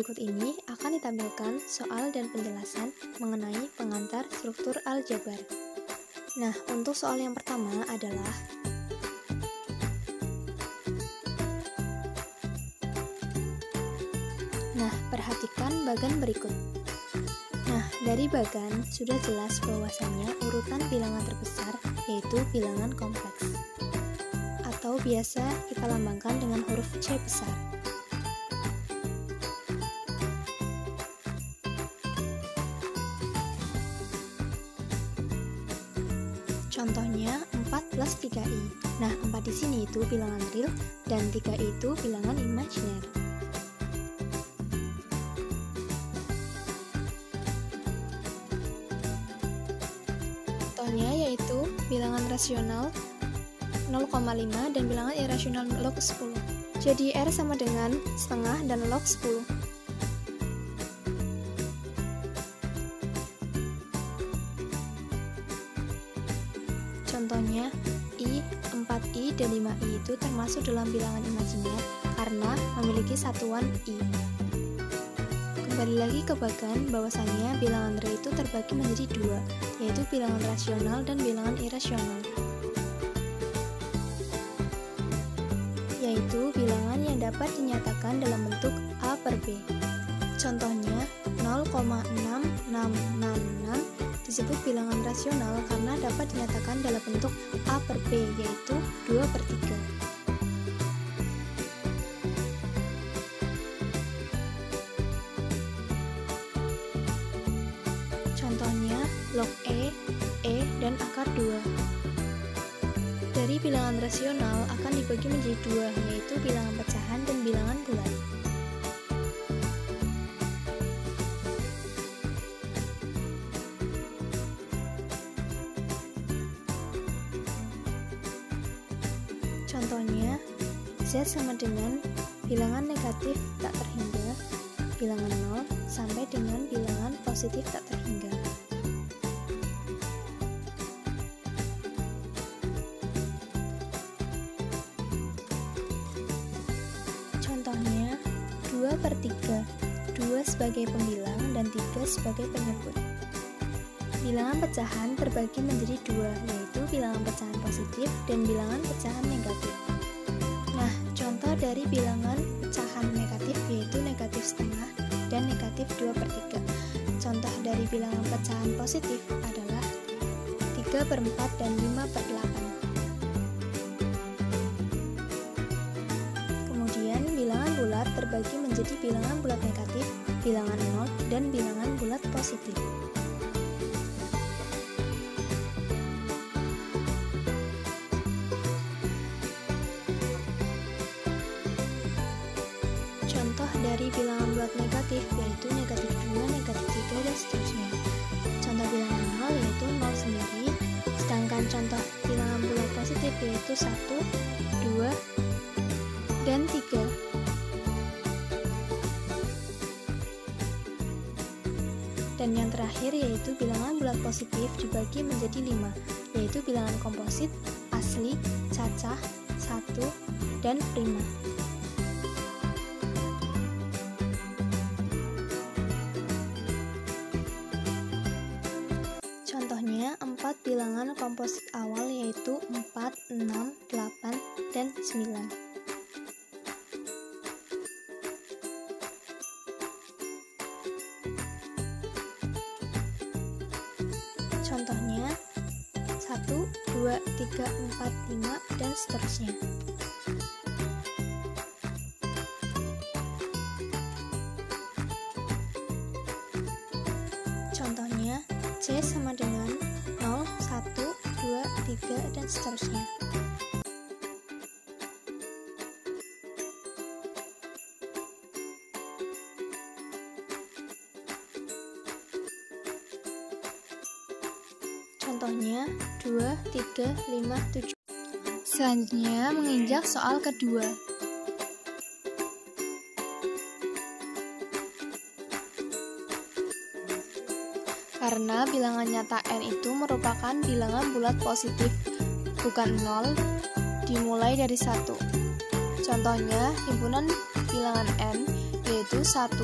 berikut ini akan ditampilkan soal dan penjelasan mengenai pengantar struktur aljabar. Nah, untuk soal yang pertama adalah perhatikan bagan berikut. Nah, dari bagan sudah jelas bahwasannya urutan bilangan terbesar yaitu bilangan kompleks, atau biasa kita lambangkan dengan huruf C besar. Contohnya 4 plus 3i. Nah, 4 di sini itu bilangan real dan 3i itu bilangan imajiner. Contohnya yaitu bilangan rasional 0,5 dan bilangan irasional log 10. Jadi R sama dengan setengah dan log 10. Contohnya I, 4i, dan 5i itu termasuk dalam bilangan imajiner karena memiliki satuan I. Kembali lagi ke bagan, bahwasannya bilangan real itu terbagi menjadi dua, yaitu bilangan rasional dan bilangan irasional. Yaitu bilangan yang dapat dinyatakan dalam bentuk A per B. Contohnya 0,6666 disebut bilangan rasional karena dapat dinyatakan dalam bentuk A per B, yaitu 2 per 3. Contohnya log E, dan akar 2. Dari bilangan rasional akan dibagi menjadi dua, yaitu bilangan pecahan dan bilangan bulat. Contohnya, Z sama dengan bilangan negatif tak terhingga, bilangan 0, sampai dengan bilangan positif tak terhingga. Contohnya, 2 per 3, 2 sebagai pembilang dan 3 sebagai penyebut. Bilangan pecahan terbagi menjadi dua, yaitu bilangan pecahan positif dan bilangan pecahan negatif. Nah, contoh dari bilangan pecahan negatif yaitu negatif setengah dan negatif 2 per 3. Contoh dari bilangan pecahan positif adalah 3 per 4 dan 5 per 8. Kemudian bilangan bulat terbagi menjadi bilangan bulat negatif, bilangan 0, dan bilangan bulat positif. Contoh dari bilangan bulat negatif yaitu negatif 2, negatif 3, dan seterusnya. Contoh bilangan 0 yaitu 0 sendiri, sedangkan contoh bilangan bulat positif yaitu 1, 2, dan 3. Dan yang terakhir yaitu bilangan bulat positif dibagi menjadi 5, yaitu bilangan komposit, asli, cacah, 1, dan prima. Contohnya 4 bilangan komposit awal yaitu 4, 6, 8, dan 9. Contohnya 1, 2, 3, 4, 5, dan seterusnya. Contohnya C sama dengan 0, 1, 2, 3, dan seterusnya. Contohnya 2, 3, 5, 7. Selanjutnya menginjak soal kedua. Karena bilangan nyata n itu merupakan bilangan bulat positif, bukan 0, dimulai dari 1. Contohnya, himpunan bilangan n yaitu 1,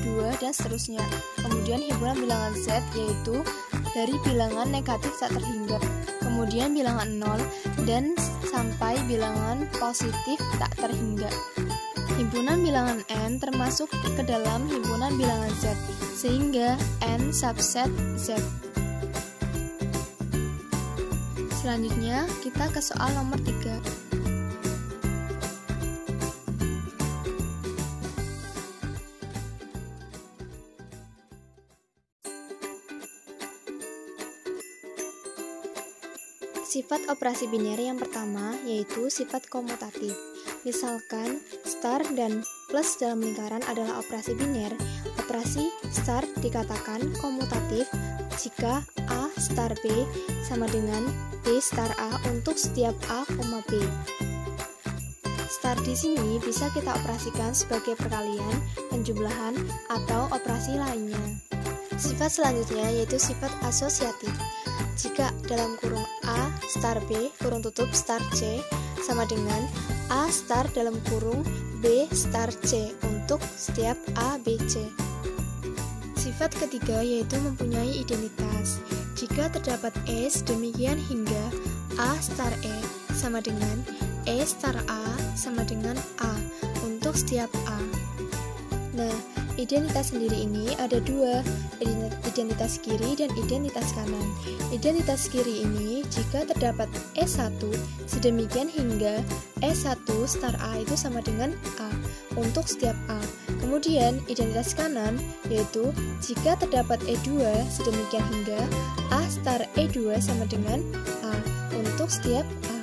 2, dan seterusnya. Kemudian himpunan bilangan Z, yaitu dari bilangan negatif tak terhingga. Kemudian bilangan 0 dan sampai bilangan positif tak terhingga. Himpunan bilangan N termasuk ke dalam himpunan bilangan Z, sehingga N subset Z. Selanjutnya, kita ke soal nomor 3. Sifat operasi biner yang pertama yaitu sifat komutatif. Misalkan star dan plus dalam lingkaran adalah operasi biner. Operasi star dikatakan komutatif jika A star B sama dengan B star A untuk setiap A, B. Star di sini bisa kita operasikan sebagai perkalian, penjumlahan, atau operasi lainnya. Sifat selanjutnya yaitu sifat asosiatif. Jika dalam kurung A star B kurung tutup star C sama dengan A star dalam kurung B star C untuk setiap A, B, C. Sifat ketiga yaitu mempunyai identitas. Jika terdapat E sedemikian hingga A star E sama dengan E star A sama dengan A untuk setiap A. Nah, identitas sendiri ini ada dua, identitas kiri dan identitas kanan. Identitas kiri ini jika terdapat E1 sedemikian hingga E1 star A itu sama dengan A untuk setiap A. Kemudian identitas kanan yaitu jika terdapat E2 sedemikian hingga A star E2 sama dengan A untuk setiap A.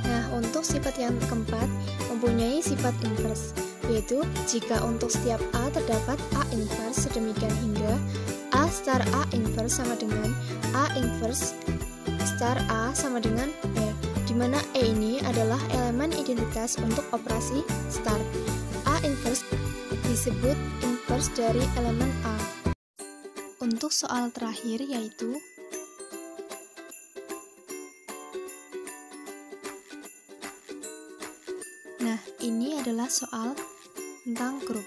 Nah, untuk sifat yang keempat mempunyai sifat inverse, yaitu jika untuk setiap A terdapat A inverse sedemikian hingga A star A inverse sama dengan A inverse star A sama dengan E, di mana E ini adalah elemen identitas untuk operasi star. A inverse disebut inverse dari elemen A. Untuk soal terakhir yaitu nah, ini adalah soal tentang grup.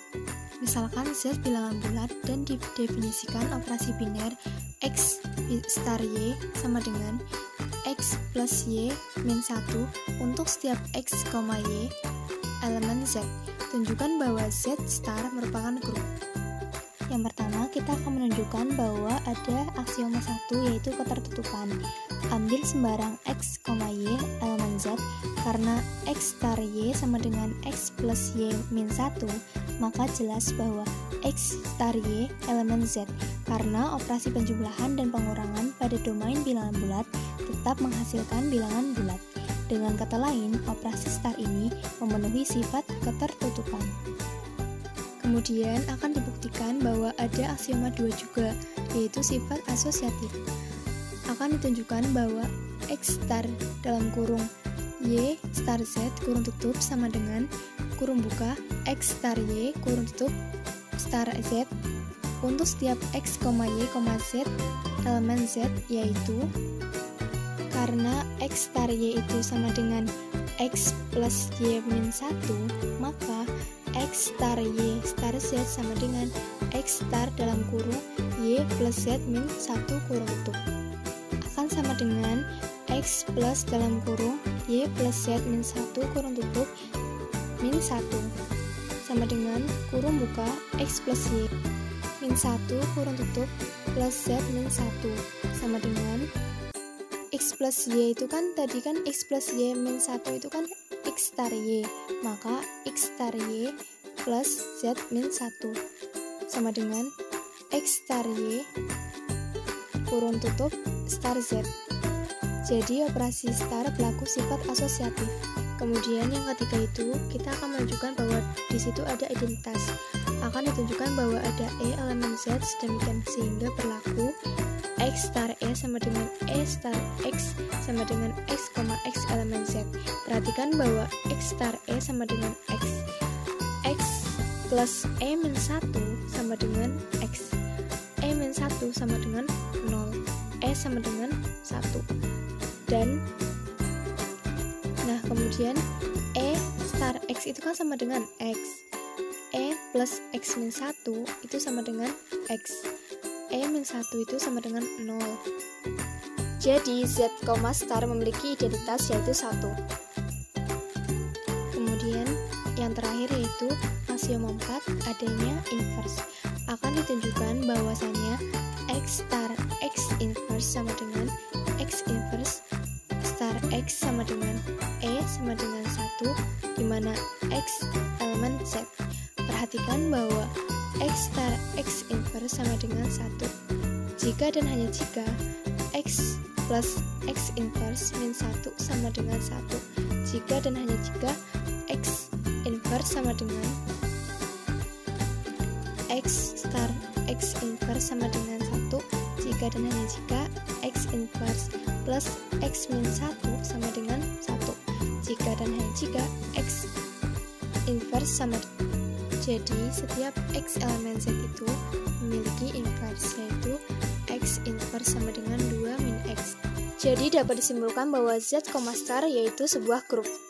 Misalkan Z bilangan bulat dan didefinisikan operasi biner X star Y sama dengan X plus Y min 1 untuk setiap X, Y elemen Z. Tunjukkan bahwa Z star merupakan grup. Yang pertama, kita akan menunjukkan bahwa ada aksioma 1 yaitu ketertutupan. Ambil sembarang X, Y elemen Z. Karena X star Y sama dengan X plus Y min 1, maka jelas bahwa X star Y elemen Z. Karena operasi penjumlahan dan pengurangan pada domain bilangan bulat tetap menghasilkan bilangan bulat. Dengan kata lain, operasi star ini memenuhi sifat ketertutupan. Kemudian akan dibuktikan bahwa ada aksioma 2 juga, yaitu sifat asosiatif. Akan ditunjukkan bahwa X star dalam kurung Y star Z kurung tutup sama dengan kurung buka X star Y kurung tutup star Z untuk setiap X, Y, Z elemen Z, yaitu karena X star Y itu sama dengan X plus Y min 1, maka X star Y star Z sama dengan X star dalam kurung Y plus Z min 1 kurung tutup. Akan sama dengan X plus dalam kurung Y plus Z min 1 kurung tutup min 1 sama dengan kurung buka X plus Y min 1 kurung tutup plus Z min 1 sama dengan X plus Y itu kan tadi kan X plus Y min 1 itu kan X star Y, maka X star Y plus Z min 1 sama dengan X star Y kurung tutup star Z. Jadi operasi star berlaku sifat asosiatif. Kemudian yang ketiga itu kita akan menunjukkan bahwa di situ ada identitas. Akan ditunjukkan bahwa ada E elemen Z sedemikian sehingga berlaku X star E sama dengan E star X sama dengan X, X elemen Z. Perhatikan bahwa X star E sama dengan X. X plus E min 1 sama dengan X. E min 1 sama dengan 0. E sama dengan 1. Dan nah kemudian E star X itu kan sama dengan X. E plus X min 1 itu sama dengan X. E min 1 itu sama dengan 0. Jadi Z, star memiliki identitas yaitu 1. Kemudian yang terakhir yaitu aksioma 4, adanya inverse. Akan ditunjukkan bahwasannya X star X inverse sama dengan X inverse star X sama dengan E sama dengan 1, di mana X elemen Z. Perhatikan bahwa X star X inverse sama dengan 1 jika dan hanya jika X plus X inverse min 1 sama dengan 1, jika dan hanya jika X inverse sama dengan X star X inverse sama dengan 1, jika dan hanya jika X inverse plus X min 1 sama dengan 1, jika dan hanya jika X inverse sama. Jadi setiap X elemen Z itu memiliki inverse, yaitu X inverse sama dengan 2 min X. Jadi dapat disimpulkan bahwa Z, star yaitu sebuah grup.